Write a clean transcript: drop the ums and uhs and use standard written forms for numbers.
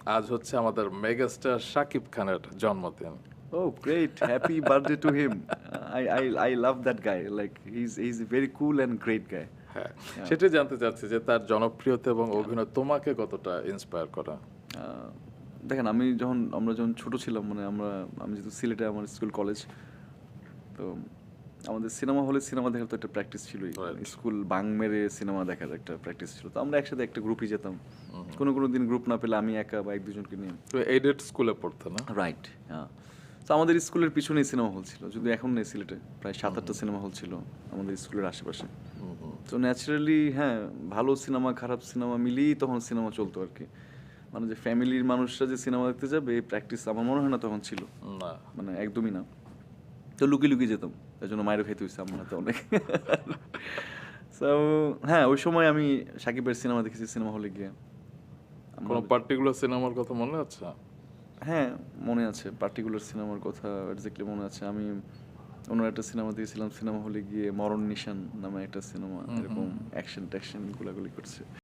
আজ হচ্ছে আমাদের মেগাস্টার শাকিব খানের জন্মদিন। Oh, great. Happy birthday to him. I love that guy. Like he's a very cool and great guy. হ্যাঁ, Yeah. সেটাই জানতে চাচ্ছি যে তার জনপ্রিয়তা এবং অভিনয় তোমাকে কতটা ইন্সপায়ার করা? আহ, দেখেন আমরা যখন ছোট ছিলাম, মানে আমি যেহেতু সিলেটে আমার স্কুল কলেজ, তো আমাদের সিনেমা হলে সিনেমা দেখার তো একটা প্র্যাকটিস ছিলই। Right. স্কুল বাং মেরে সিনেমা দেখার একটা প্র্যাকটিস ছিল, তো আমরা একসাথে একটা গ্রুপই যেতাম। কোনো দিন গ্রুপ না পেলে আমি একা বা এক দুজনকে নিয়ে। তুমি এইডেড স্কুলে পড়তে না? রাইট, হ্যাঁ। তো আমাদের স্কুলের পিছনেই সিনেমা হল ছিল, যদি এখন নেই সিলেটে, প্রায় 7-8টা সিনেমা হল ছিল আমাদের স্কুলের আশেপাশে। তো ন্যাচারালি হ্যাঁ, ভালো সিনেমা খারাপ সিনেমা মিলিয়েই তখন সিনেমা চলতো আর কি। মানে যে ফ্যামিলির মানুষরা যে সিনেমা দেখতে যাবে এই প্র্যাকটিস আমার মনে হয় না তখন ছিল, না। মানে একদমই না। তো লুকিয়ে লুকিয়ে যেতাম, তাই জন্য মায়েরও খেতে হয়েছে আমার হাতে অনেক। সো হ্যাঁ, ওই সময় আমি সাকিবের সিনেমা দেখেছি সিনেমা হলে গিয়ে। কোনো পার্টিকুলার সিনেমার কথা মনে আছে? হ্যাঁ, মনে আছে, পার্টিকুলার সিনেমার কথা এক্স্যাক্টলি মনে আছে। আমি অন্য একটা সিনেমা দিয়েছিলাম সিনেমা হলে গিয়ে, মরণ নিশান নামে একটা সিনেমা, এরকম অ্যাকশন ট্যাকশন গুলাগুলি করছে।